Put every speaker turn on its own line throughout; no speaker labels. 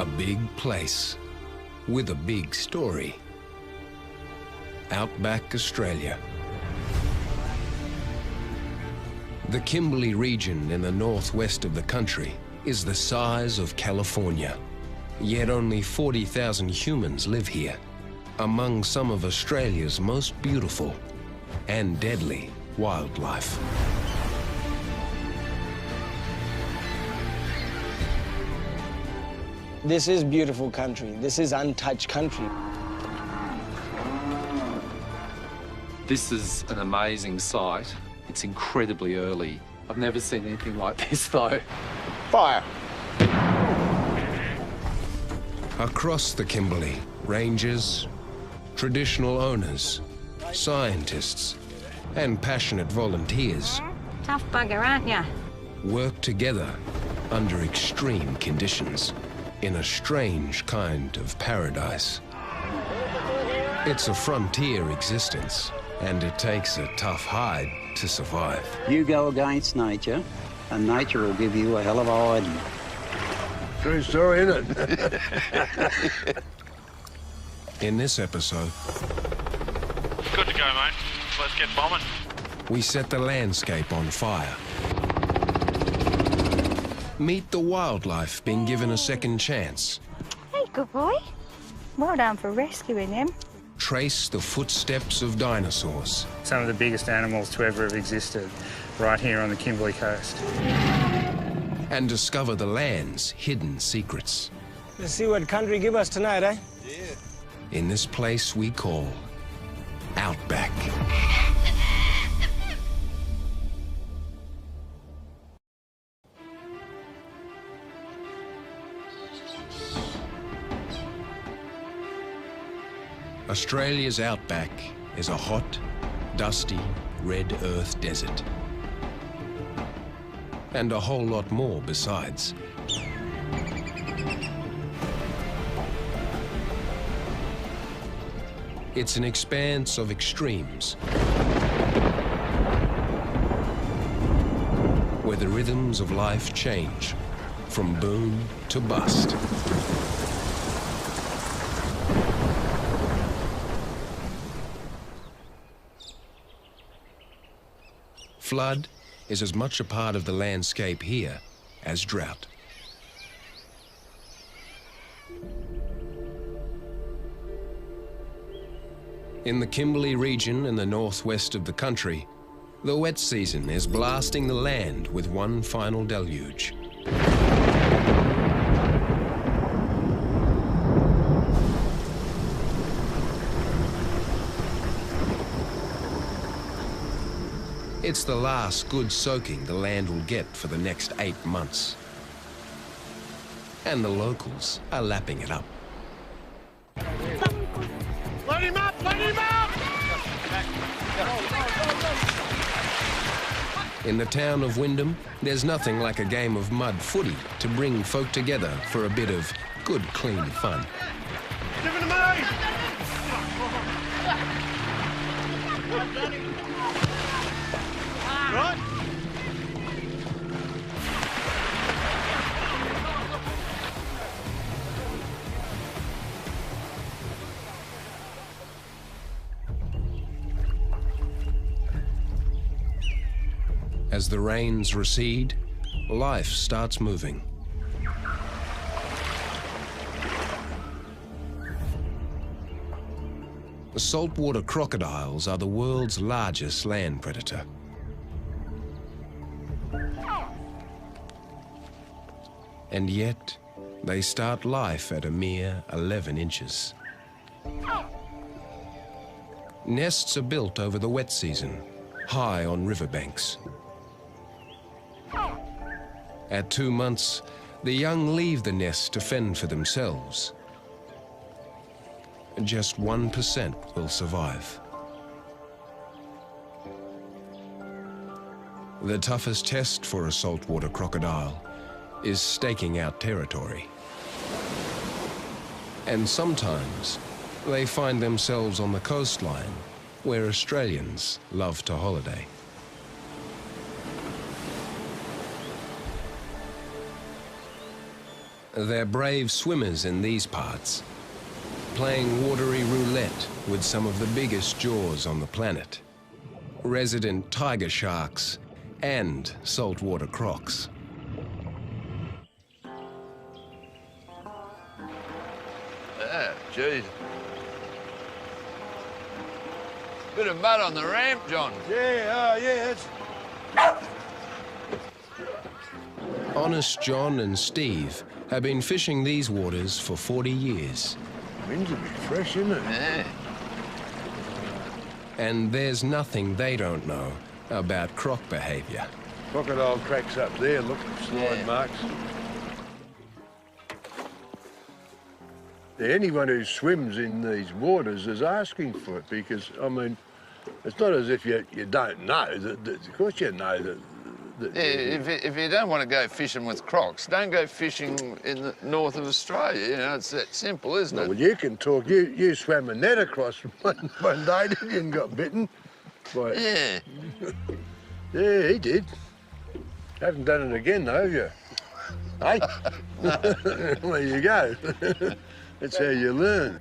A big place with a big story. Outback, Australia. The Kimberley region in the northwest of the country is the size of California. Yet only 40,000 humans live here, among some of Australia's most beautiful and deadly wildlife.
This is beautiful country. This is untouched country.
This is an amazing site. It's incredibly early. I've never seen anything like this, though.
Fire!
Across the Kimberley, rangers, traditional owners, scientists, and passionate volunteers
Tough bugger, aren't ya?
work together under extreme conditions in a strange kind of paradise. It's a frontier existence, and it takes a tough hide to survive.
You go against nature, and nature will give you a hell of a hiding.
True story, isn't it?
In this episode,
Good to go, mate. Let's get bombing.
we set the landscape on fire. Meet the wildlife being given a second chance.
Hey, good boy. Well done for rescuing him.
Trace the footsteps of dinosaurs.
Some of the biggest animals to ever have existed right here on the Kimberley coast.
And discover the land's hidden secrets.
Let's see what country give us tonight, eh?
In this place we call Outback. Australia's outback is a hot, dusty, red earth desert. And a whole lot more besides. It's an expanse of extremes, where the rhythms of life change from boom to bust. Flood is as much a part of the landscape here as drought. In the Kimberley region in the northwest of the country, the wet season is blasting the land with one final deluge. It's the last good soaking the land will get for the next 8 months. And the locals are lapping it up.
Load him up! Load him up!
In the town of Wyndham, there's nothing like a game of mud footy to bring folk together for a bit of good, clean fun.
Give it to me! Right?
As the rains recede, life starts moving. The saltwater crocodiles are the world's largest land predator. And yet, they start life at a mere 11 inches. Nests are built over the wet season, high on riverbanks. At 2 months, the young leave the nest to fend for themselves. Just 1% will survive. The toughest test for a saltwater crocodile is staking out territory. And sometimes they find themselves on the coastline where Australians love to holiday. They're brave swimmers in these parts, playing watery roulette with some of the biggest jaws on the planet. Resident tiger sharks and saltwater crocs.
Yeah, geez. Bit of mud on the ramp, John. Yeah, it's...
Honest John and Steve have been fishing these waters for 40 years.
Wind's a bit fresh, isn't it? Yeah.
And there's nothing they don't know about croc behavior.
Crocodile tracks up there, look, slide marks. Anyone who swims in these waters is asking for it because, I mean, it's not as if you don't know. Of course you know that.
If you don't want to go fishing with crocs, don't go fishing in the north of Australia. You know, it's that simple, isn't it?
Well, you can talk. You swam a net across one day, didn't you, and got bitten? By...
Yeah.
Yeah, he did. Haven't done it again, though, have you? Hey? There you go. That's how you learn.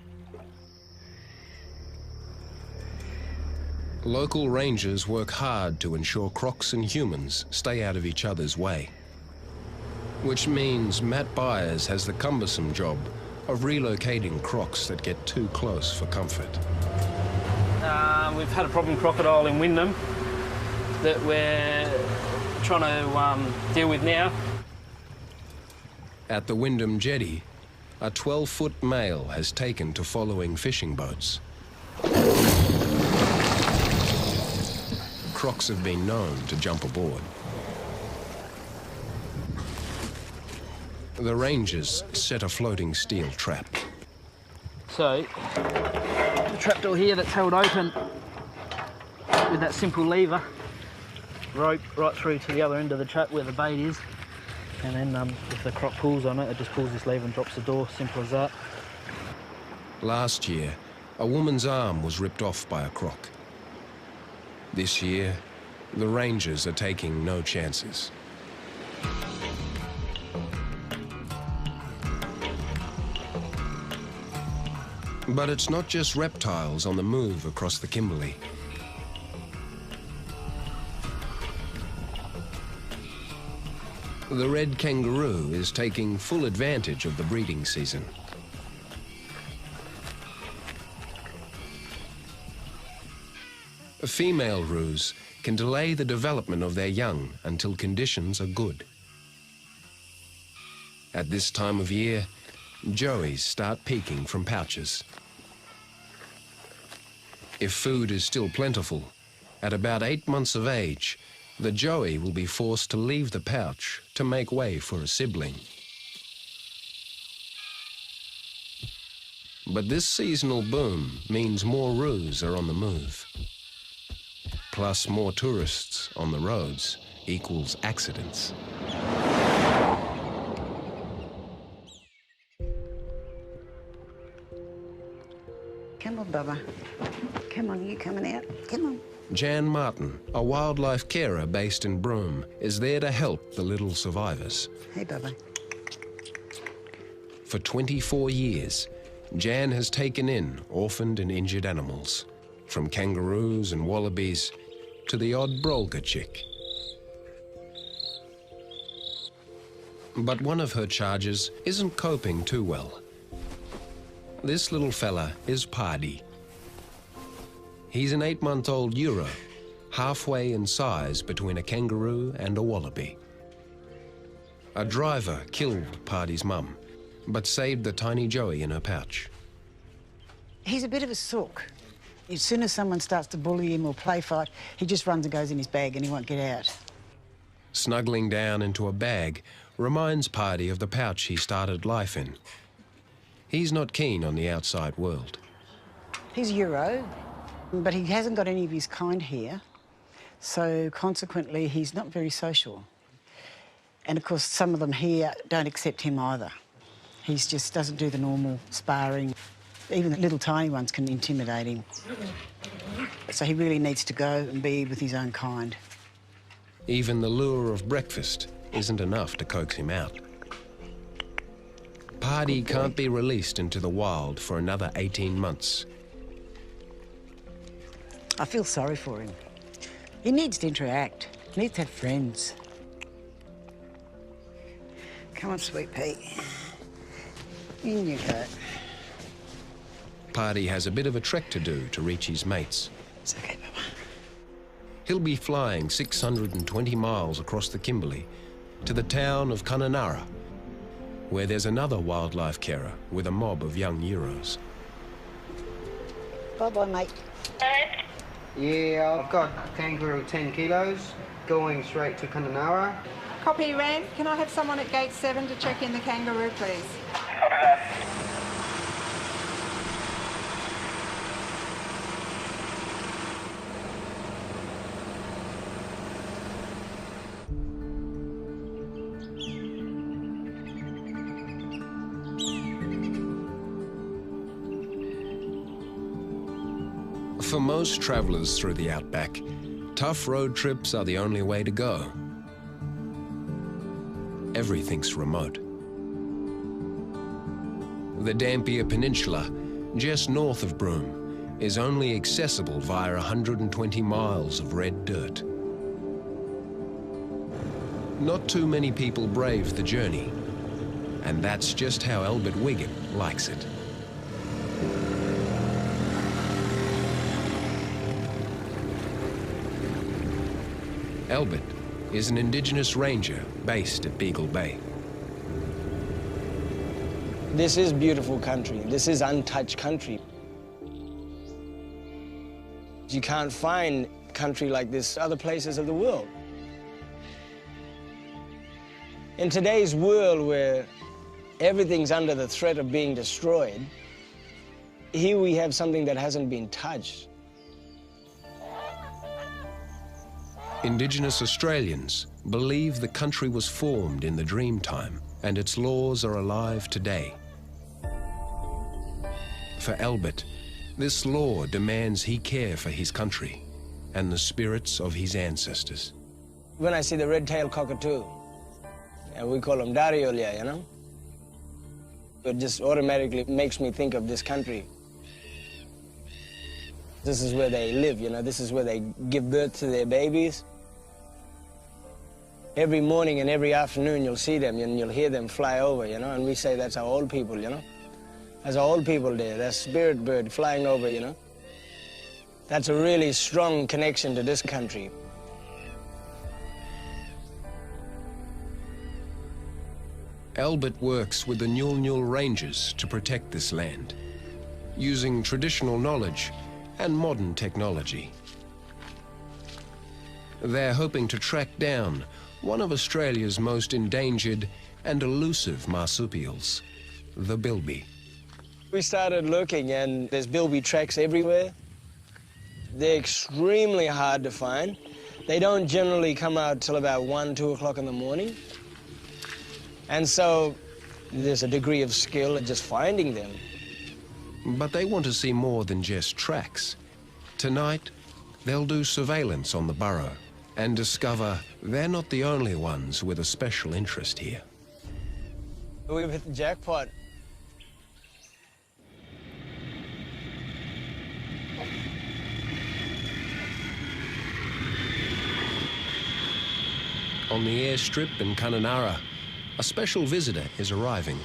Local rangers work hard to ensure crocs and humans stay out of each other's way. Which means Matt Byers has the cumbersome job of relocating crocs that get too close for comfort.
We've had a problem crocodile in Wyndham that we're trying to deal with now.
At the Wyndham jetty, a 12-foot male has taken to following fishing boats. Crocs have been known to jump aboard. The rangers set a floating steel trap.
So, the trapdoor here that's held open with that simple lever, rope right through to the other end of the trap where the bait is. And then if the croc pulls on it, it just pulls this lever and drops the door, simple as that.
Last year, a woman's arm was ripped off by a croc. This year, the rangers are taking no chances. But it's not just reptiles on the move across the Kimberley. The red kangaroo is taking full advantage of the breeding season. Female roos can delay the development of their young until conditions are good. At this time of year, joeys start peeking from pouches. If food is still plentiful, at about 8 months of age, the joey will be forced to leave the pouch to make way for a sibling. But this seasonal boom means more roos are on the move. Plus more tourists on the roads equals accidents.
Come on, Bubba. Come on, you coming out? Come on.
Jan Martin, a wildlife carer based in Broome, is there to help the little survivors.
Hey, Bubba.
For 24 years, Jan has taken in orphaned and injured animals, from kangaroos and wallabies to the odd brolga chick. But one of her charges isn't coping too well. This little fella is Paddy. He's an 8-month-old Euro, halfway in size between a kangaroo and a wallaby. A driver killed Paddy's mum, but saved the tiny joey in her pouch.
He's a bit of a sook. As soon as someone starts to bully him or play fight, he just runs and goes in his bag and he won't get out.
Snuggling down into a bag reminds Paddy of the pouch he started life in. He's not keen on the outside world.
He's a Euro, but he hasn't got any of his kind here, so consequently he's not very social. And of course some of them here don't accept him either. He just doesn't do the normal sparring. Even the little tiny ones can intimidate him. So he really needs to go and be with his own kind.
Even the lure of breakfast isn't enough to coax him out. Paddy can't be released into the wild for another 18 months.
I feel sorry for him. He needs to interact, needs to have friends. Come on, sweet pea. In you go.
Paddy has a bit of a trek to do to reach his mates.
It's okay, Papa.
He'll be flying 620 miles across the Kimberley to the town of Kununurra, where there's another wildlife carer with a mob of young Euros.
Bye-bye, mate.
Yeah, I've got kangaroo 10 kilos, going straight to Kununurra.
Copy, Ram. Can I have someone at gate 7 to check in the kangaroo, please?
For most travellers through the Outback, tough road trips are the only way to go. Everything's remote. The Dampier Peninsula, just north of Broome, is only accessible via 120 miles of red dirt. Not too many people brave the journey, and that's just how Albert Wiggin likes it. Albert is an Indigenous ranger based at Beagle Bay.
This is beautiful country. This is untouched country. You can't find country like this other places of the world. In today's world where everything's under the threat of being destroyed, here we have something that hasn't been touched.
Indigenous Australians believe the country was formed in the Dreamtime and its laws are alive today. For Albert, this law demands he care for his country and the spirits of his ancestors.
When I see the red-tailed cockatoo, and we call them dariolia, you know, it just automatically makes me think of this country. This is where they live, you know, this is where they give birth to their babies. Every morning and every afternoon you'll see them and you'll hear them fly over, you know, and we say that's our old people, you know. That's our old people there, that spirit bird flying over, you know. That's a really strong connection to this country.
Albert works with the Nyul Rangers to protect this land, using traditional knowledge and modern technology. They're hoping to track down one of Australia's most endangered and elusive marsupials, the bilby.
We started looking and there's bilby tracks everywhere. They're extremely hard to find. They don't generally come out till about 1, 2 o'clock in the morning. And so there's a degree of skill in just finding them.
But they want to see more than just tracks. Tonight, they'll do surveillance on the burrow and discover they're not the only ones with a special interest here.
We've hit the jackpot.
On the airstrip in Kununurra, a special visitor is arriving.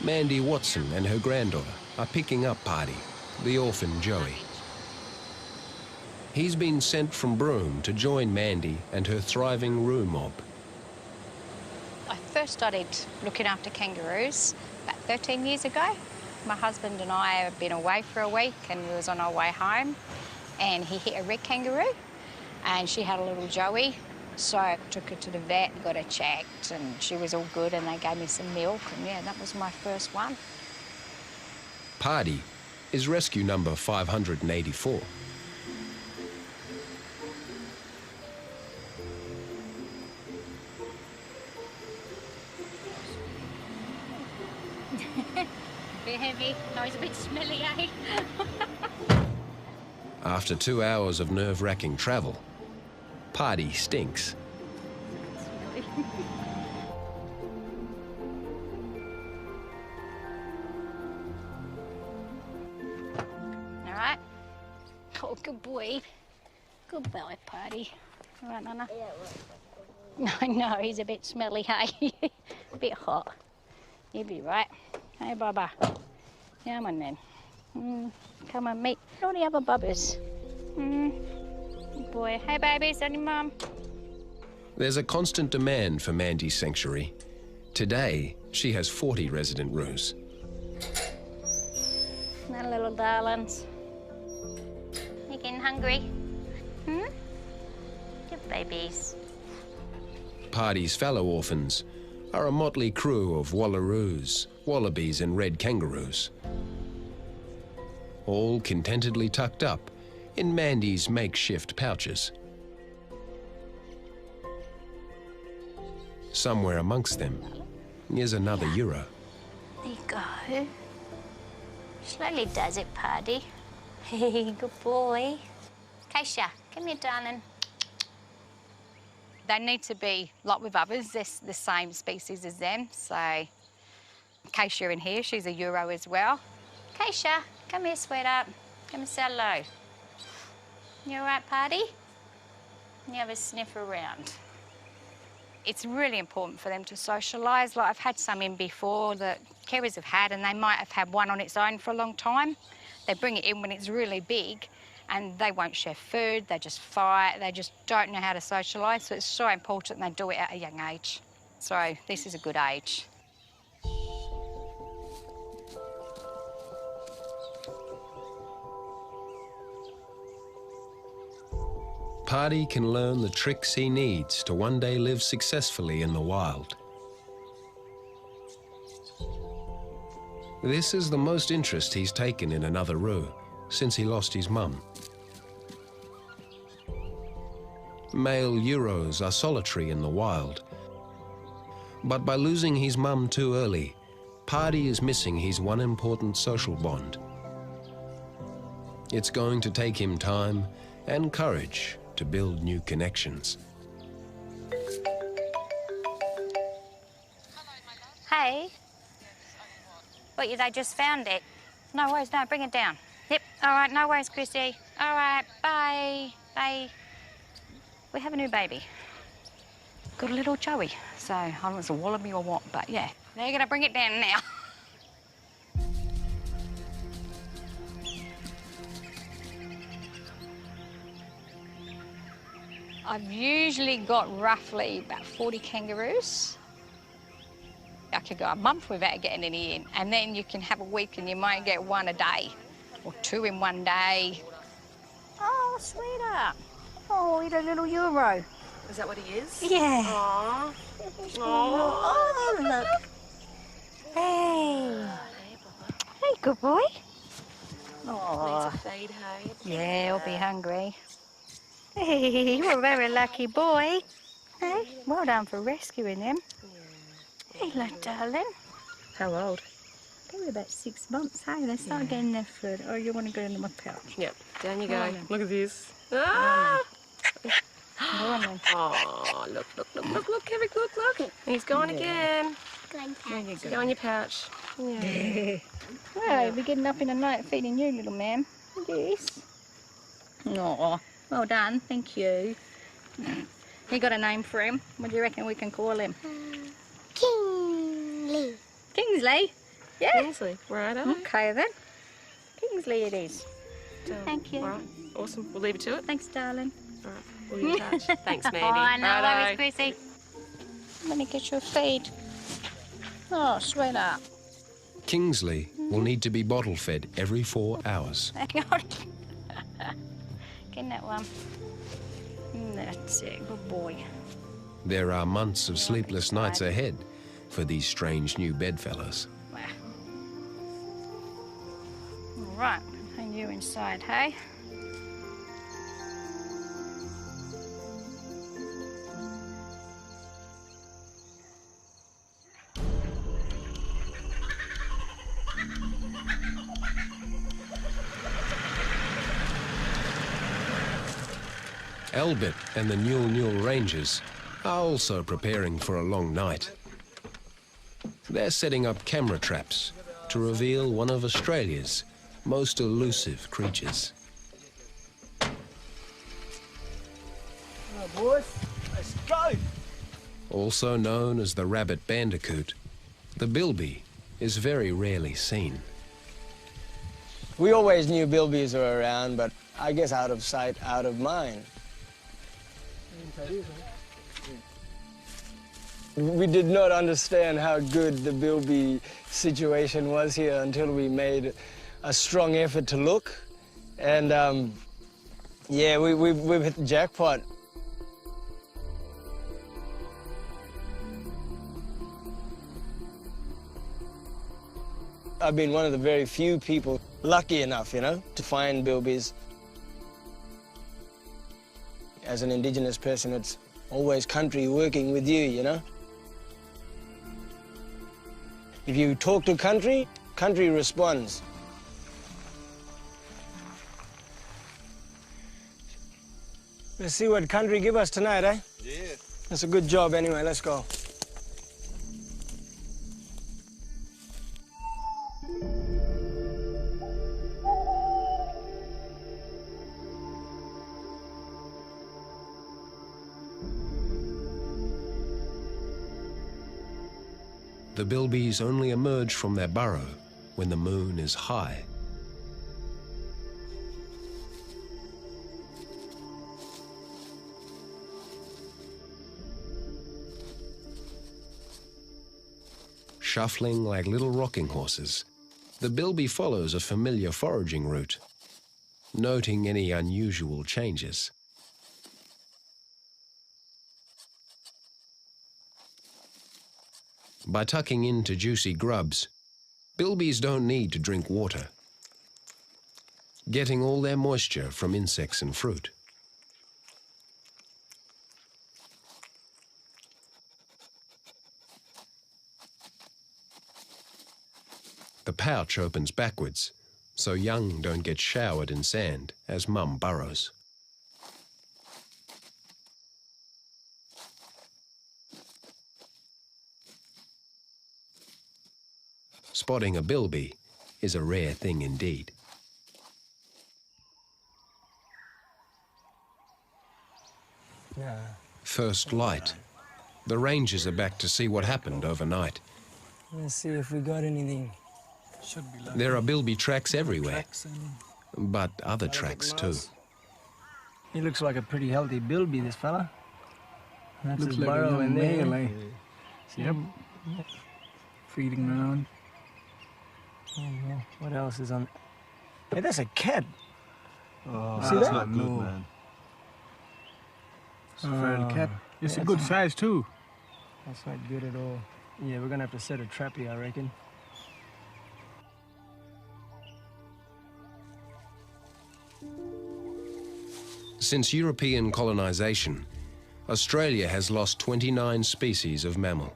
Mandy Watson and her granddaughter are picking up Paddy, the orphan Joey. He's been sent from Broome to join Mandy and her thriving roo mob.
I first started looking after kangaroos about 13 years ago. My husband and I had been away for a week and we was on our way home and he hit a red kangaroo and she had a little Joey. So I took her to the vet, got her checked and she was all good and they gave me some milk and yeah, that was my first one.
Paddy is rescue number 584.
A bit heavy, nose a bit smelly, eh?
After 2 hours of nerve-wracking travel, Paddy stinks.
boy. Good boy, Paddy. All right, Nana? I know, he's a bit smelly, hey? A bit hot. You'll be right. Hey, Bubba. Come on, then. Come on, meet all the other bubbers. Good boy. Hey, babies, on your mum.
There's a constant demand for Mandy's sanctuary. Today, she has 40 resident roos.
My little darlings. You getting hungry? Good babies.
Party's fellow orphans are a motley crew of wallaroos, wallabies and red kangaroos. All contentedly tucked up in Mandy's makeshift pouches. Somewhere amongst them is another Euro.
There you go. Slowly does it, Paddy. Good boy. Keisha, come here, darling. They need to be, like with others, they're the same species as them. So, Keisha in here, she's a Euro as well. Keisha, come here, sweetheart. Come and say hello. You all right, Paddy? You have a sniff around. It's really important for them to socialise. Like, I've had some in before that carers have had, and they might have had one on its own for a long time. They bring it in when it's really big, and they won't share food, they just fight, they just don't know how to socialise, so it's so important they do it at a young age. So this is a good age.
Paddy can learn the tricks he needs to one day live successfully in the wild. This is the most interest he's taken in another roo since he lost his mum. Male Euros are solitary in the wild. But by losing his mum too early, Paddy is missing his one important social bond. It's going to take him time and courage to build new connections.
Hey. What, they just found it? No worries, no, bring it down. Yep, all right, no worries, Chrissy. All right, bye, bye. We have a new baby. Got a little Joey, so I don't know if it's a wallaby or what, but yeah. They're gonna bring it down now. I've usually got roughly about 40 kangaroos. I could go a month without getting any in, and then you can have a week and you might get one a day, or two in one day. Oh, sweetheart. Oh, he's a little Euro.
Is that what he is?
Yeah.
Aww.
Oh, look. Hey. Hey, good boy. Oh.
Needs a feed, hey?
Yeah, he'll be hungry. Hey, you're a very lucky boy. Hey, well done for rescuing him. Hey, look, darling.
How old?
Probably about 6 months, hey? They start getting their food. Oh, you want to go into my pouch?
Yep, down you go.
On,
look at this. Ah!
Oh,
look, Kevin, look. He's gone again.
There you go.
Go in your pouch. Yeah.
Well, we're getting up in the night feeding you, little man. Yes. Aw, well done, thank you. You got a name for him? What do you reckon we can call him?
Kingsley.
Kingsley? Yeah.
Kingsley, right on.
Okay then. Kingsley it is. Thank you.
All right, awesome. We'll leave it to it.
Thanks, darling.
All right, we'll be in touch. Thanks, Mandy.
Oh, no
Righto.
worries, Chrissy. Let me get you a feed. Oh, sweetheart.
Kingsley will need to be bottle fed every 4 hours.
Hang on. Get that one. That's it, good boy.
There are months of sleepless nights ahead for these strange new bedfellows.
Wow. All right, hang you inside, hey?
Albert and the Newell Rangers are also preparing for a long night. They're setting up camera traps to reveal one of Australia's most elusive creatures.
boys, let's go.
Also known as the rabbit bandicoot, the bilby is very rarely seen.
We always knew bilbies were around, but I guess out of sight, out of mind. We did not understand how good the bilby situation was here until we made a strong effort to look. And yeah, we've hit the jackpot. I've been one of the very few people lucky enough, you know, to find bilbies. As an Indigenous person, it's always country working with you, you know. If you talk to country, country responds. Let's see what country give us tonight, eh?
Yeah.
That's a good job anyway, let's go.
The bilbies only emerge from their burrow when the moon is high. Shuffling like little rocking horses, the bilby follows a familiar foraging route, noting any unusual changes. By tucking into juicy grubs, bilbies don't need to drink water, getting all their moisture from insects and fruit. The pouch opens backwards, so young don't get showered in sand as mum burrows. Spotting a bilby is a rare thing indeed.
Yeah.
First light. The rangers are back to see what happened overnight.
Let's see if we got anything.
There are bilby tracks everywhere, but other tracks too.
He looks like a pretty healthy bilby, this fella. That's
Looks
his
like a
burrow in
young
there.
male, eh? Yep. Feeding around.
Yeah. What else is on? Hey, that's a cat.
Oh,
See
that's
that?
not good, man.
It's a feral cat. It's a
that's
good size too.
That's not good at all. Yeah, we're gonna have to set a trap here, I reckon.
Since European colonization, Australia has lost 29 species of mammal.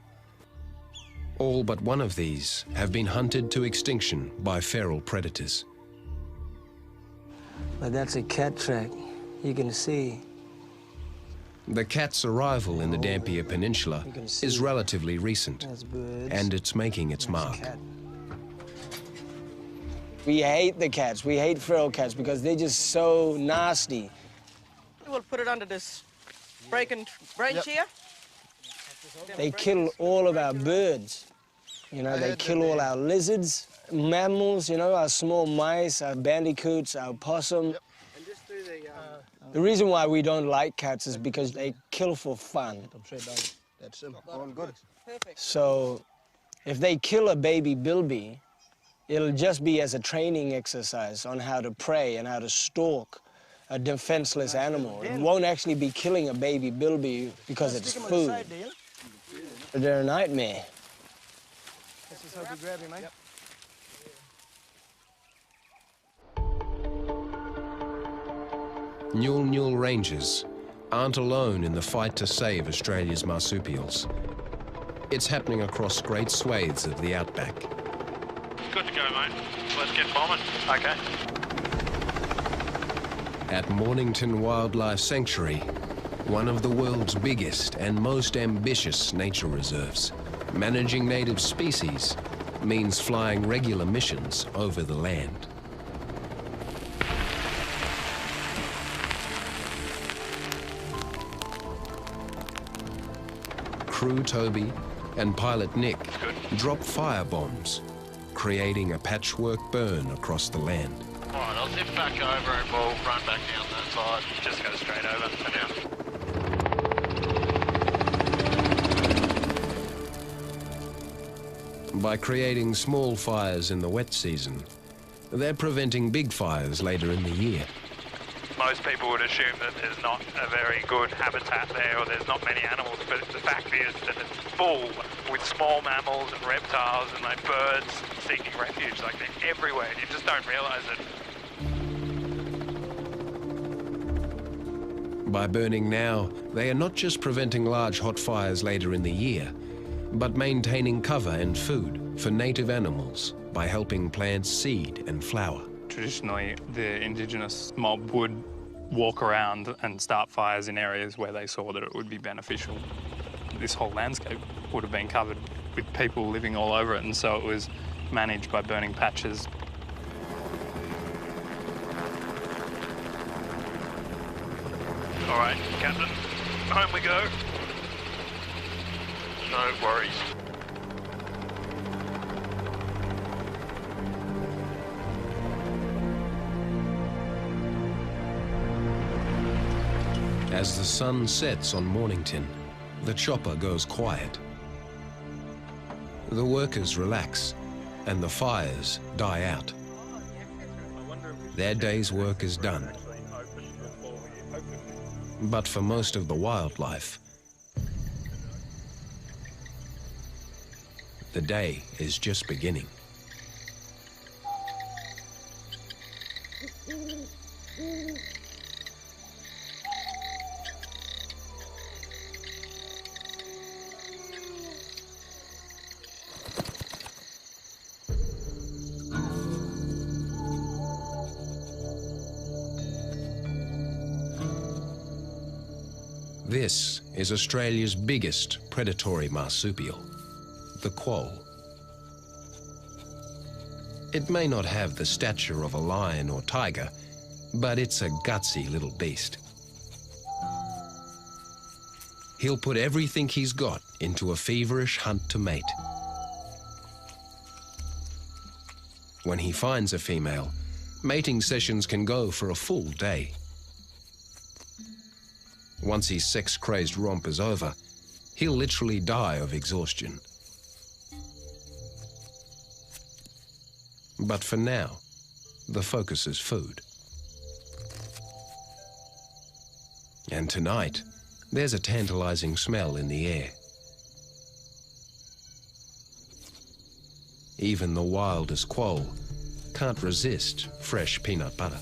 All but one of these have been hunted to extinction by feral predators.
But that's a cat track. You can see.
The cat's arrival in the Dampier Peninsula is relatively recent, and it's making its mark.
We hate the cats. We hate feral cats because they're just so nasty.
We'll put it under this breaking branch here.
They kill all of our birds. You know, they kill all our lizards, mammals, you know, our small mice, our bandicoots, our possum. The reason why we don't like cats is because they kill for fun.
That's all good.
So if they kill a baby bilby, it'll just be as a training exercise on how to prey and how to stalk a defenseless animal. It won't actually be killing a baby bilby because it's food. They're a nightmare. Let's just hope we grab him, mate.
Nyul rangers aren't alone in the fight to save Australia's marsupials. It's happening across great swathes of the outback.
Good to go, mate. Let's get bombing. Okay.
At Mornington Wildlife Sanctuary, one of the world's biggest and most ambitious nature reserves, managing native species means flying regular missions over the land. crew Toby and pilot Nick drop fire bombs, creating a patchwork burn across the land.
All right, I'll zip back over and we'll run back down that side. Just go straight over for now.
By creating small fires in the wet season, they're preventing big fires later in the year.
Most people would assume that there's not a very good habitat there or there's not many animals, but the fact is that it's full with small mammals and reptiles and like birds seeking refuge. Like they're everywhere and you just don't realise it.
By burning now, they are not just preventing large hot fires later in the year, but maintaining cover and food for native animals by helping plants seed and flower.
Traditionally, the Indigenous mob would walk around and start fires in areas where they saw that it would be beneficial. This whole landscape would have been covered with people living all over it, and so it was managed by burning patches.
All right, Captain, home we go. No worries.
As the sun sets on Mornington, the chopper goes quiet. The workers relax, and the fires die out. Their day's work is done. But for most of the wildlife, the day is just beginning. This is Australia's biggest predatory marsupial, the quoll. It may not have the stature of a lion or tiger, but it's a gutsy little beast. He'll put everything he's got into a feverish hunt to mate. When he finds a female, mating sessions can go for a full day. Once his sex-crazed romp is over, he'll literally die of exhaustion. But for now, the focus is food. And tonight, there's a tantalizing smell in the air. Even the wildest quoll can't resist fresh peanut butter.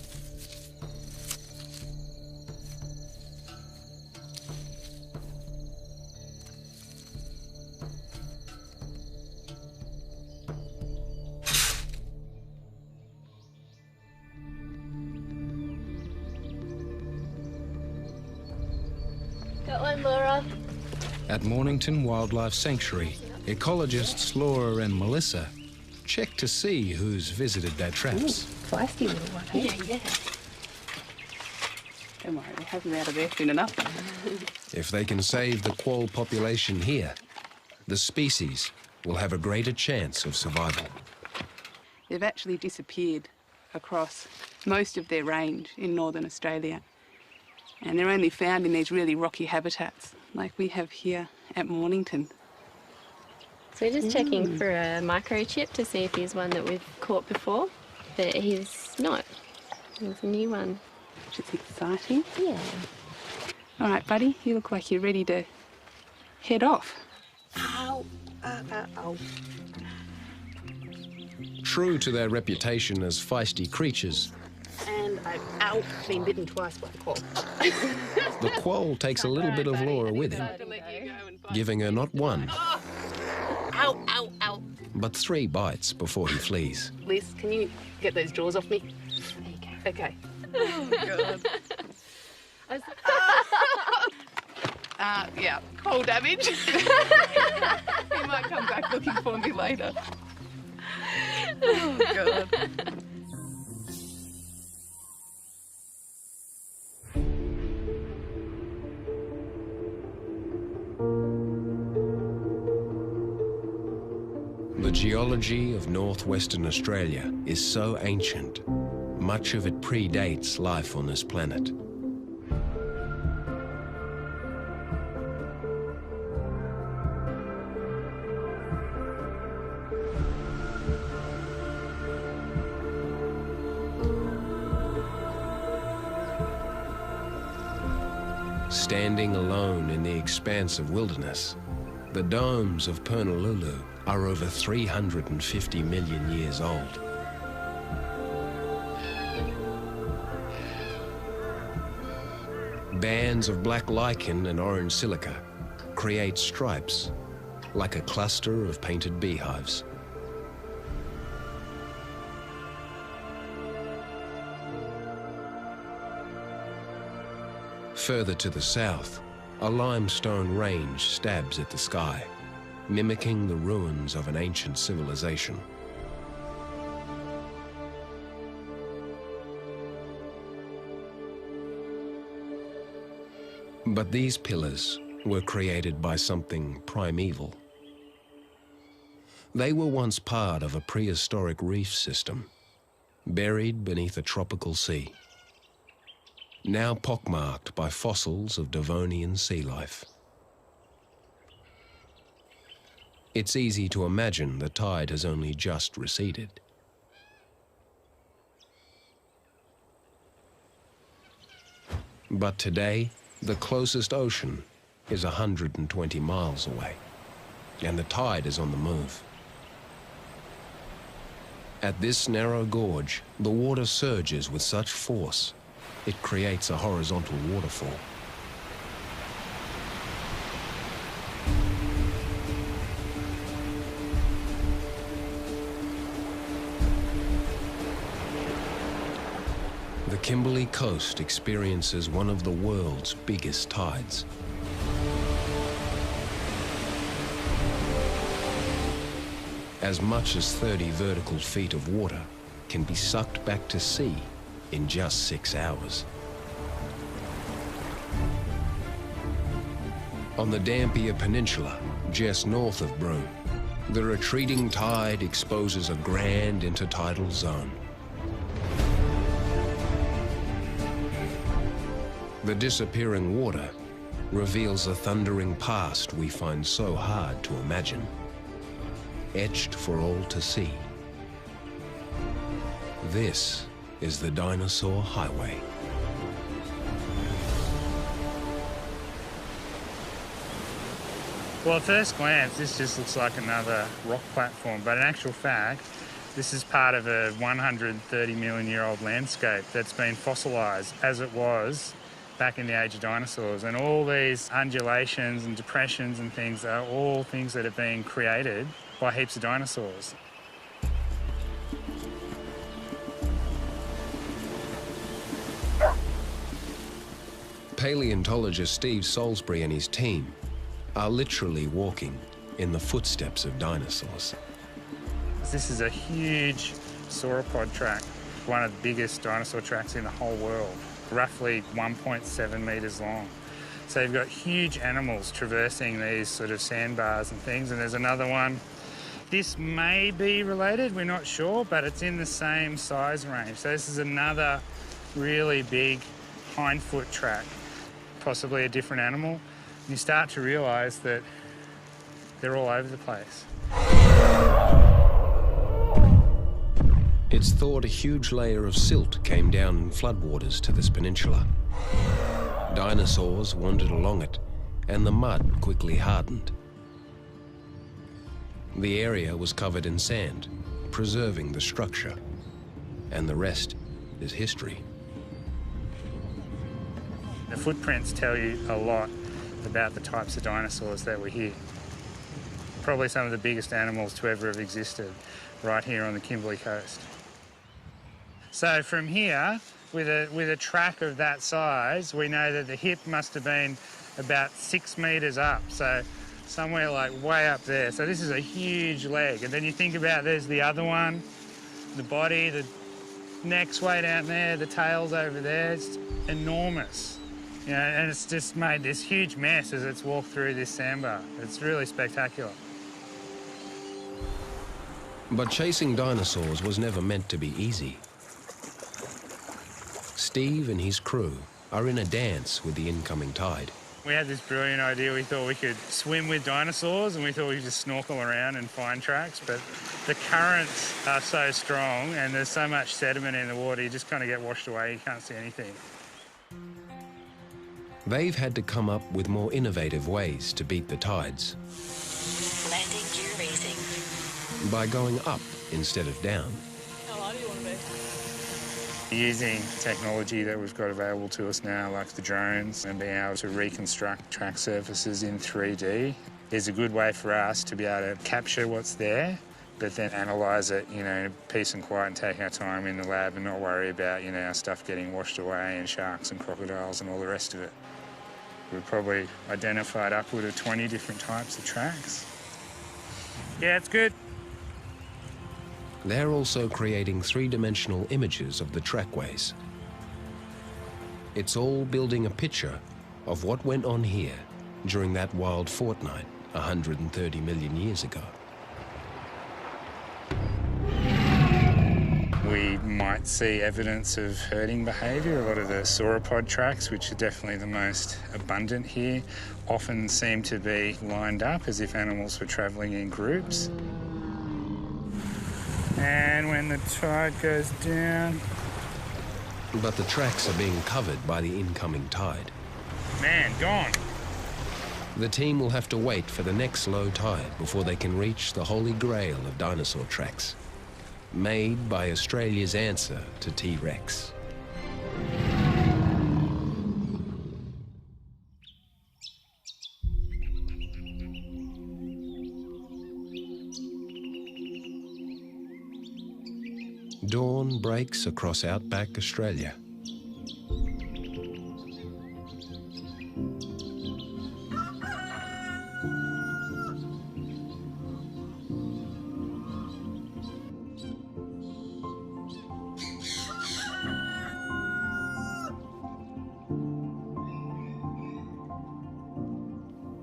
Got one, Laura.
At Mornington Wildlife Sanctuary, ecologists Laura and Melissa check to see who's visited their traps.
Feisty little one, eh? Yeah. Don't worry, we'll have them out of there soon enough.
If they can save the quoll population here, the species will have a greater chance of survival.
They've actually disappeared across most of their range in northern Australia. And they're only found in these really rocky habitats, like we have here at Mornington.
So we're just checking for a microchip to see if he's one that we've caught before, but he's not. He's a new one.
Which is exciting.
Yeah.
All right, buddy, you look like you're ready to head off.
Ow, ow.
True to their reputation as feisty creatures,
And I've been bitten twice by the quoll.
the quoll takes a little bit of Laura with him, giving her not one,
Ow, ow, ow.
but 3 bites before he flees.
Liz, can you get those jaws off me? Okay. Oh, God. Yeah, quoll damage. He might come back looking for me later. Oh, God.
geology of northwestern Australia is so ancient, much of it predates life on this planet. Standing alone in the expanse of wilderness, the domes of Pernalulu are over 350 million years old. Bands of black lichen and orange silica create stripes, like a cluster of painted beehives. Further to the south, a limestone range stabs at the sky, mimicking the ruins of an ancient civilization. But these pillars were created by something primeval. They were once part of a prehistoric reef system, buried beneath a tropical sea, now pockmarked by fossils of Devonian sea life. It's easy to imagine the tide has only just receded. But today, the closest ocean is 120 miles away, and the tide is on the move. At this narrow gorge, the water surges with such force, it creates a horizontal waterfall. The Kimberley coast experiences one of the world's biggest tides. As much as 30 vertical feet of water can be sucked back to sea in just 6 hours. On the Dampier Peninsula, just north of Broome, the retreating tide exposes a grand intertidal zone. The disappearing water reveals a thundering past we find so hard to imagine, etched for all to see. This is the Dinosaur Highway.
Well, at first glance, this just looks like another rock platform, but in actual fact, this is part of a 130 million year old landscape that's been fossilised as it was back in the age of dinosaurs. And all these undulations and depressions and things are all things that have been created by heaps of dinosaurs.
Paleontologist Steve Salisbury and his team are literally walking in the footsteps of dinosaurs.
This is a huge sauropod track, one of the biggest dinosaur tracks in the whole world, roughly 1.7 metres long. So you've got huge animals traversing these sort of sandbars and things, and there's another one. This may be related, we're not sure, but it's in the same size range. So this is another really big hindfoot track, possibly a different animal. And you start to realise that they're all over the place.
It's thought a huge layer of silt came down in floodwaters to this peninsula. Dinosaurs wandered along it, and the mud quickly hardened. The area was covered in sand, preserving the structure, and the rest is history.
The footprints tell you a lot about the types of dinosaurs that were here. Probably some of the biggest animals to ever have existed right here on the Kimberley coast. So from here, with a track of that size, we know that the hip must have been about 6 metres up, so somewhere like way up there. So this is a huge leg. And then you think about there's the other one, the body, the neck's way down there, the tail's over there. It's enormous. You know, and it's just made this huge mess as it's walked through this sandbar. It's really spectacular.
But chasing dinosaurs was never meant to be easy. Steve and his crew are in a dance with the incoming tide.
We had this brilliant idea. We thought we could swim with dinosaurs and we thought we could just snorkel around and find tracks, but the currents are so strong and there's so much sediment in the water, you just kind of get washed away, you can't see anything.
They've had to come up with more innovative ways to beat the tides.
Landing gear raising.
By going up instead of down.
How high do you want to be?
Using technology that we've got available to us now, like the drones, and being able to reconstruct track surfaces in 3D is a good way for us to be able to capture what's there, but then analyse it, you know, in peace and quiet and take our time in the lab and not worry about, you know, our stuff getting washed away and sharks and crocodiles and all the rest of it. We've probably identified upward of 20 different types of tracks. Yeah, it's good.
They're also creating three-dimensional images of the trackways. It's all building a picture of what went on here during that wild fortnight 130 million years ago.
We might see evidence of herding behaviour. A lot of the sauropod tracks, which are definitely the most abundant here, often seem to be lined up as if animals were travelling in groups. And when the tide goes down...
But the tracks are being covered by the incoming tide.
Man, gone.
The team will have to wait for the next low tide before they can reach the holy grail of dinosaur tracks, made by Australia's answer to T-Rex. Dawn breaks across Outback, Australia.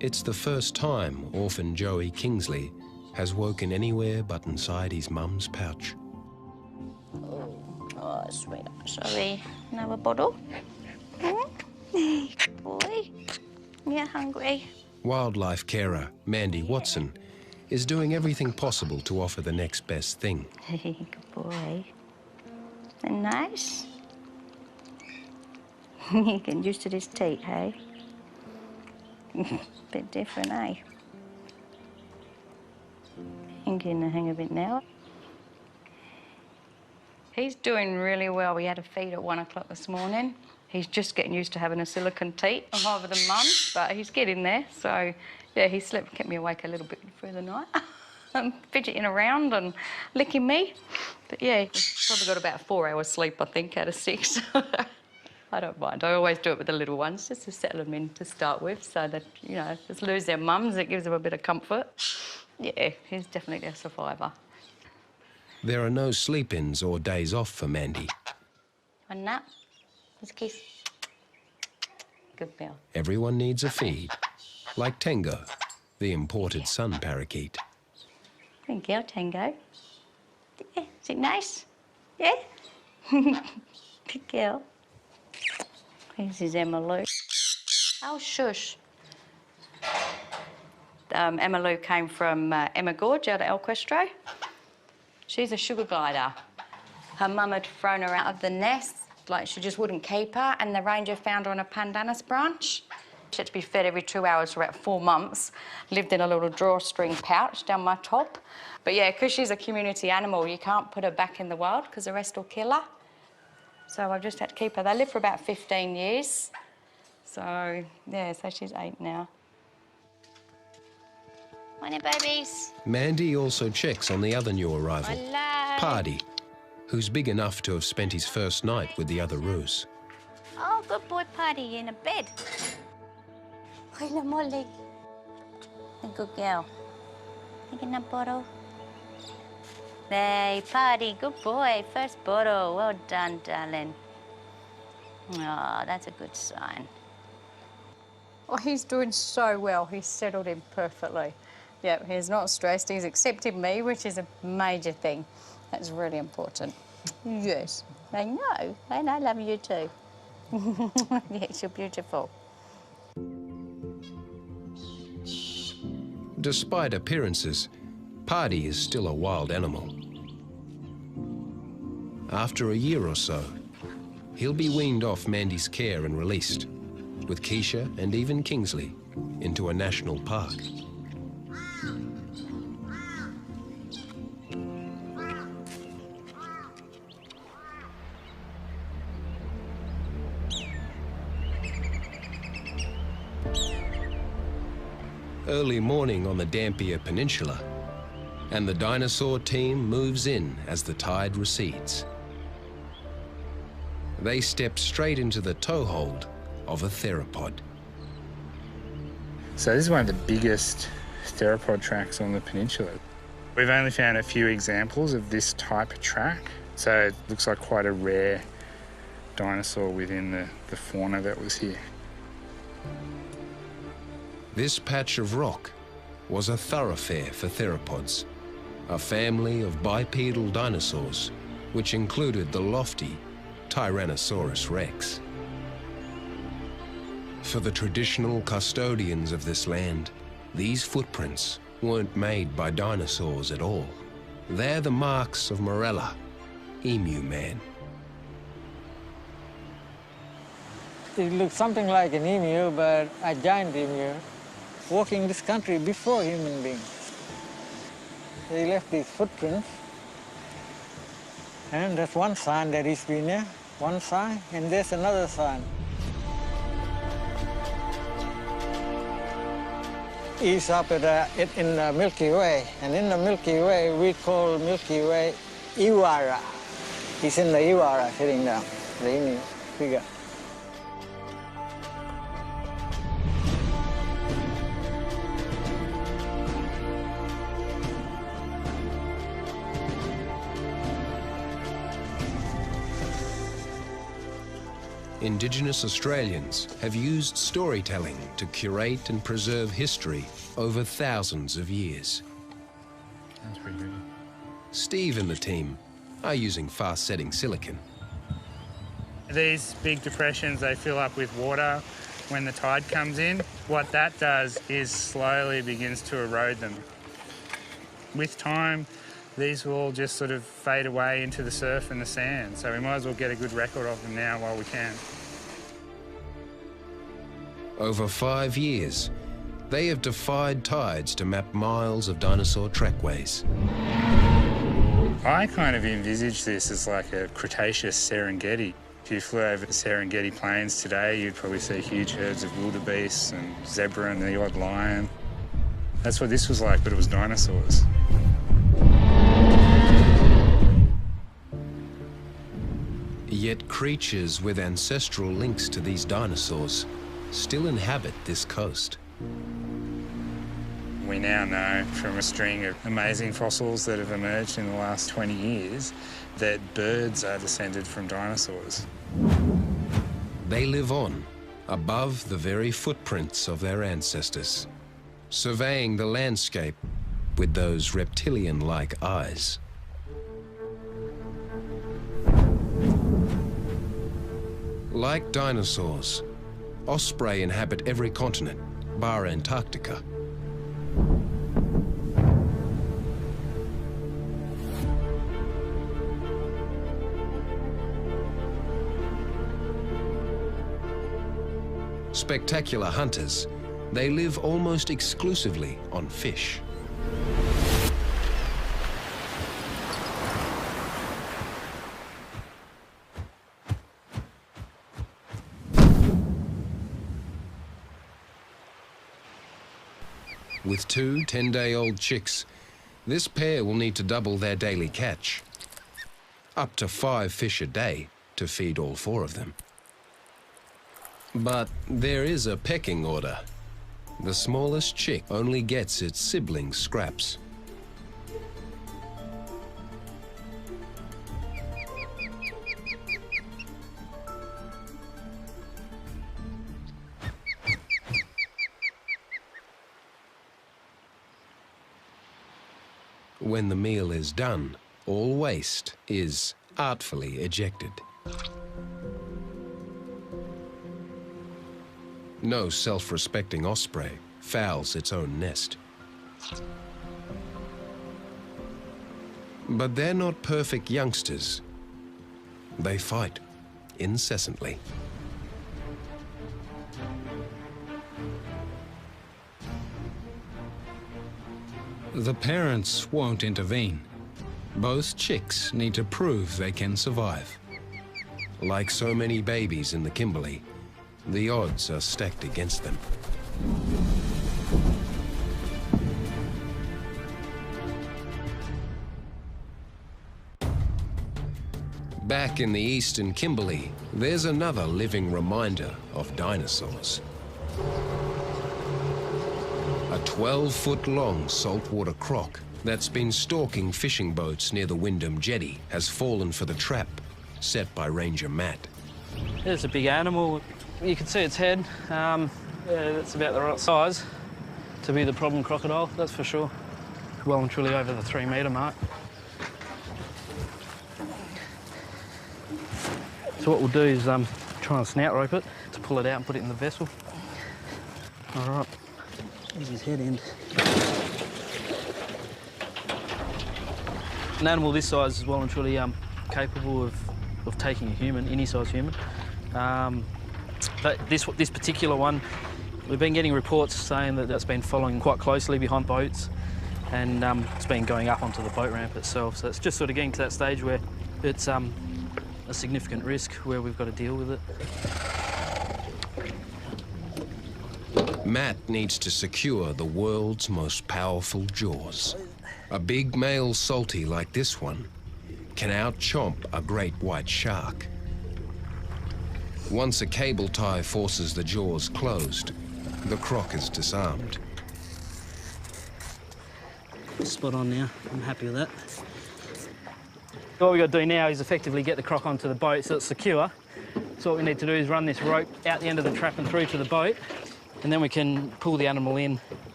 It's the first time orphan Joey Kingsley has woken anywhere but inside his mum's pouch.
Oh, sweet. Sorry. Another bottle? Good boy. You're hungry.
Wildlife carer Mandy Watson is doing everything possible to offer the next best thing.
Good boy. And nice? You're getting used to this teat, hey? Bit different, eh? I'm getting the hang of it now. He's doing really well. We had a feed at 1 o'clock this morning. He's just getting used to having a silicone teat. I'm over the mum, but he's getting there. So, yeah, he slept, kept me awake a little bit through the night. Fidgeting around and licking me. But, yeah, he's probably got about 4 hours sleep, I think, out of 6. I don't mind. I always do it with the little ones, just to settle them in to start with, so that, you know, just lose their mums, it gives them a bit of comfort. Yeah, he's definitely a survivor.
There are no sleep-ins or days off for Mandy.
One nap. Let's kiss. Good girl.
Everyone needs a feed, like Tango, the imported sun parakeet.
Good girl, Tango. Yeah, is it nice? Yeah? Good girl. This is Emma Lou. Oh, shush. Emma Lou came from Emma Gorge out of Elquestro. She's a sugar glider. Her mum had thrown her out of the nest, like she just wouldn't keep her, and the ranger found her on a pandanus branch. She had to be fed every 2 hours for about 4 months. Lived in a little drawstring pouch down my top. But yeah, because she's a community animal, you can't put her back in the wild because the rest will kill her. So I've just had to keep her. They live for about 15 years. So, yeah, so she's 8 now. Morning, babies.
Mandy also checks on the other new arrival,
Hello.
Pardy, who's big enough to have spent his first night with the other roos.
Oh, good boy, Party, in a bed. Hello, Molly. A good girl. Taking that bottle. Hey, Party, good boy. First bottle. Well done, darling. Oh, that's a good sign. Oh, he's doing so well. He's settled in perfectly. Yep, he's not stressed. He's accepted me, which is a major thing. That's really important. Yes, I know. And I love you too. Yes, you're beautiful.
Despite appearances, Party is still a wild animal. After a year or so, he'll be weaned off Mandy's care and released, with Keisha and even Kingsley, into a national park. Early morning on the Dampier Peninsula, and the dinosaur team moves in as the tide recedes. They step straight into the toehold of a theropod.
So this is one of the biggest theropod tracks on the peninsula. We've only found a few examples of this type of track, so it looks like quite a rare dinosaur within the fauna that was here.
This patch of rock was a thoroughfare for theropods, a family of bipedal dinosaurs, which included the lofty Tyrannosaurus rex. For the traditional custodians of this land, these footprints weren't made by dinosaurs at all. They're the marks of Morella, Emu Man.
It looks something like an emu, but a giant emu, walking this country before human beings. They left these footprints, and that's one sign that he's been here, one sign, and there's another sign. He's up in the Milky Way, and in the Milky Way, we call Milky Way Iwara. He's in the Iwara, sitting down, the emu figure.
Indigenous Australians have used storytelling to curate and preserve history over thousands of years.
That's pretty good.
Steve and the team are using fast-setting silicon.
These big depressions, they fill up with water when the tide comes in. What that does is slowly begins to erode them. With time, these will all just sort of fade away into the surf and the sand, so we might as well get a good record of them now while we can.
Over 5 years, they have defied tides to map miles of dinosaur trackways.
I kind of envisage this as like a Cretaceous Serengeti. If you flew over the Serengeti plains today, you'd probably see huge herds of wildebeest and zebra and the odd lion. That's what this was like, but it was dinosaurs.
Yet creatures with ancestral links to these dinosaurs still inhabit this coast.
We now know from a string of amazing fossils that have emerged in the last 20 years that birds are descended from dinosaurs.
They live on, above the very footprints of their ancestors, surveying the landscape with those reptilian-like eyes. Like dinosaurs, osprey inhabit every continent, bar Antarctica. Spectacular hunters, they live almost exclusively on fish. With 2 10-day-old chicks, this pair will need to double their daily catch. Up to 5 fish a day to feed all 4 of them. But there is a pecking order. The smallest chick only gets its sibling scraps. When the meal is done, all waste is artfully ejected. No self-respecting osprey fouls its own nest. But they're not perfect youngsters. They fight incessantly.
The parents won't intervene. Both chicks need to prove they can survive.
Like so many babies in the Kimberley, the odds are stacked against them. Back in the eastern Kimberley, there's another living reminder of dinosaurs. A 12-foot-long saltwater croc that's been stalking fishing boats near the Wyndham Jetty has fallen for the trap set by Ranger Matt.
It's a big animal. You can see its head. It's about the right size to be the problem crocodile, that's for sure. Well and truly over the 3-metre mark. So what we'll do is try and snout rope it to pull it out and put it in the vessel. All right, here's his head end. An animal this size is well and truly capable of taking a human, any size human. But this particular one, we've been getting reports saying that it's been following quite closely behind boats, and it's been going up onto the boat ramp itself. So it's just sort of getting to that stage where it's a significant risk where we've got to deal with it.
Matt needs to secure the world's most powerful jaws. A big male salty like this one can out-chomp a great white shark. Once a cable tie forces the jaws closed, the croc is disarmed.
Spot on now, I'm happy with that. What we've got to do now is effectively get the croc onto the boat so it's secure. So what we need to do is run this rope out the end of the trap and through to the boat, and then we can pull the animal in.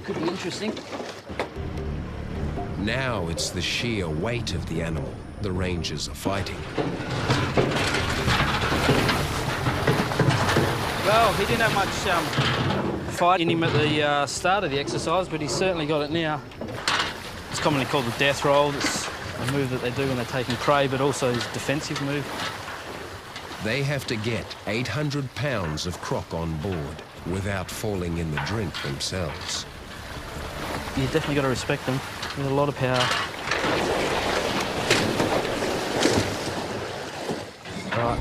Could be interesting.
Now it's the sheer weight of the animal the rangers are fighting.
Well, he didn't have much fight in him at the start of the exercise, but he's certainly got it now. It's commonly called the death roll. It's a move that they do when they're taking prey, but also is a defensive move.
They have to get 800 pounds of croc on board without falling in the drink themselves.
You definitely got to respect them. They've got a lot of power. Right.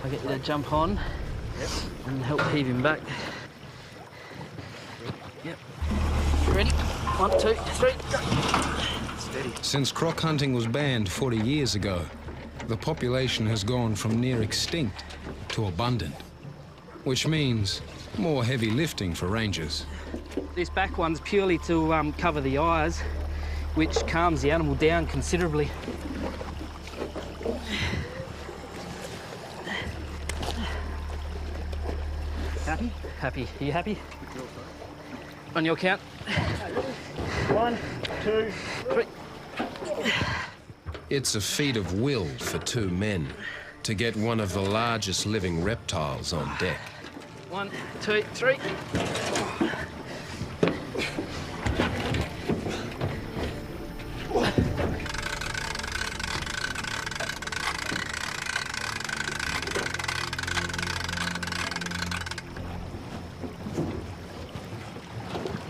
I'll get you to jump on and help heave him back. Yep. Ready? 1, 2, 3, go.
Since croc hunting was banned 40 years ago, the population has gone from near extinct to abundant, which means more heavy lifting for rangers.
This back one's purely to cover the eyes, which calms the animal down considerably. Happy? Happy. Are you happy? On your count. 1, 2, 3.
It's a feat of will for 2 men to get one of the largest living reptiles on deck.
1, 2, 3.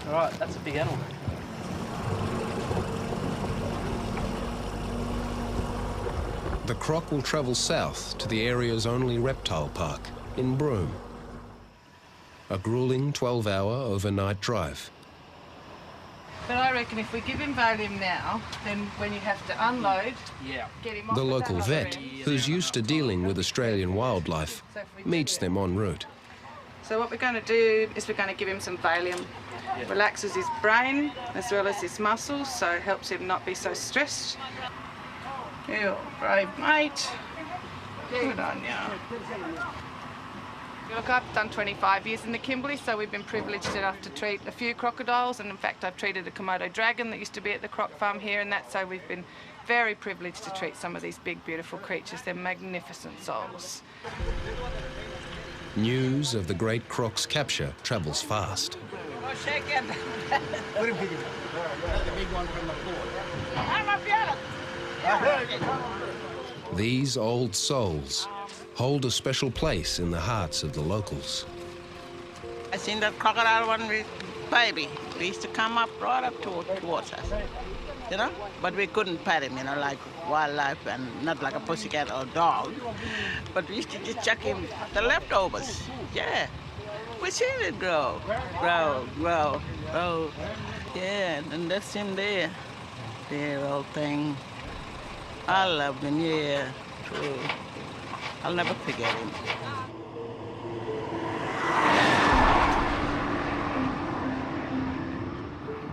All right, that's a big animal.
The croc will travel south to the area's only reptile park in Broome. A grueling 12-hour overnight drive.
But I reckon if we give him Valium now, then when you have to unload, get him off
The
with
local
that
vet,
other end.
who's used to dealing with Australian wildlife, meets them en route.
So what we're going to do is we're going to give him some Valium. Relaxes his brain as well as his muscles, so it helps him not be so stressed. You brave mate. Good on you. Look, I've done 25 years in the Kimberley, so we've been privileged enough to treat a few crocodiles, and in fact I've treated a Komodo dragon that used to be at the croc farm here and that, so we've been very privileged to treat some of these big, beautiful creatures. They're magnificent souls.
News of the great croc's capture travels fast.
Oh, shake it. Put him here. The big one from the floor. I'm up here.
These old souls hold a special place in the hearts of the locals.
I seen that crocodile one with baby. They used to come up right up towards us, you know? But we couldn't pet him, you know, like wildlife, and not like a pussycat or dog. But we used to just chuck him the leftovers. Yeah. We seen it grow. Yeah, and that's him there. Dear old thing. I love him, yeah, true. I'll never forget him.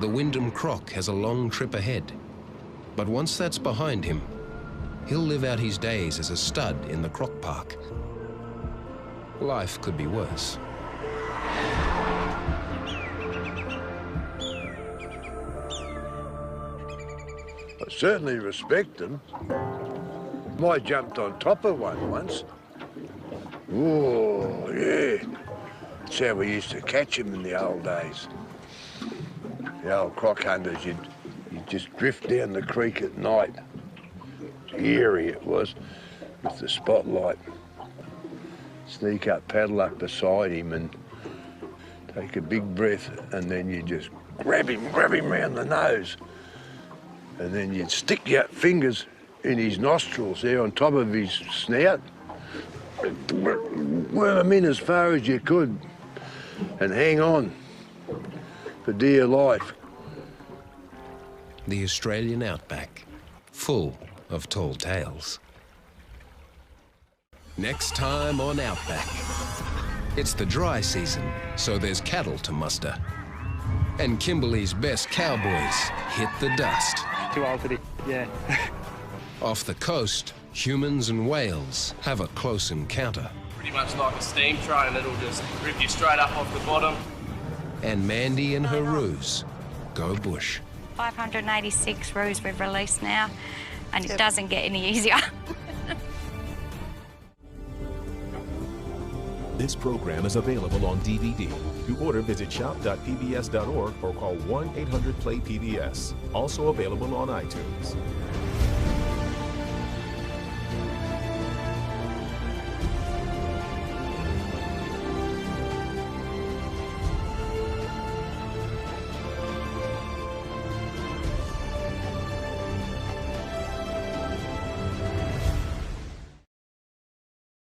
The Wyndham croc has a long trip ahead, but once that's behind him, he'll live out his days as a stud in the croc park. Life could be worse.
I certainly respect them. I jumped on top of one once. Oh, yeah. That's how we used to catch them in the old days. The old croc hunters, you'd just drift down the creek at night. Eerie it was, with the spotlight. Sneak up, paddle up beside him and take a big breath, and then you just grab him round the nose. And then you'd stick your fingers in his nostrils there on top of his snout. Worm him in as far as you could and hang on for dear life.
The Australian outback, full of tall tales. Next time on Outback. It's the dry season, so there's cattle to muster. And Kimberley's best cowboys hit the dust.
Too old for this, yeah.
Off the coast, humans and whales have a close encounter.
Pretty much like a steam train, it'll just rip you straight up off the bottom.
And Mandy and her roos go bush.
586 roos we've released now, and it doesn't get any easier.
This program is available on DVD. To order, visit shop.pbs.org or call 1-800-PLAY-PBS. Also available on iTunes.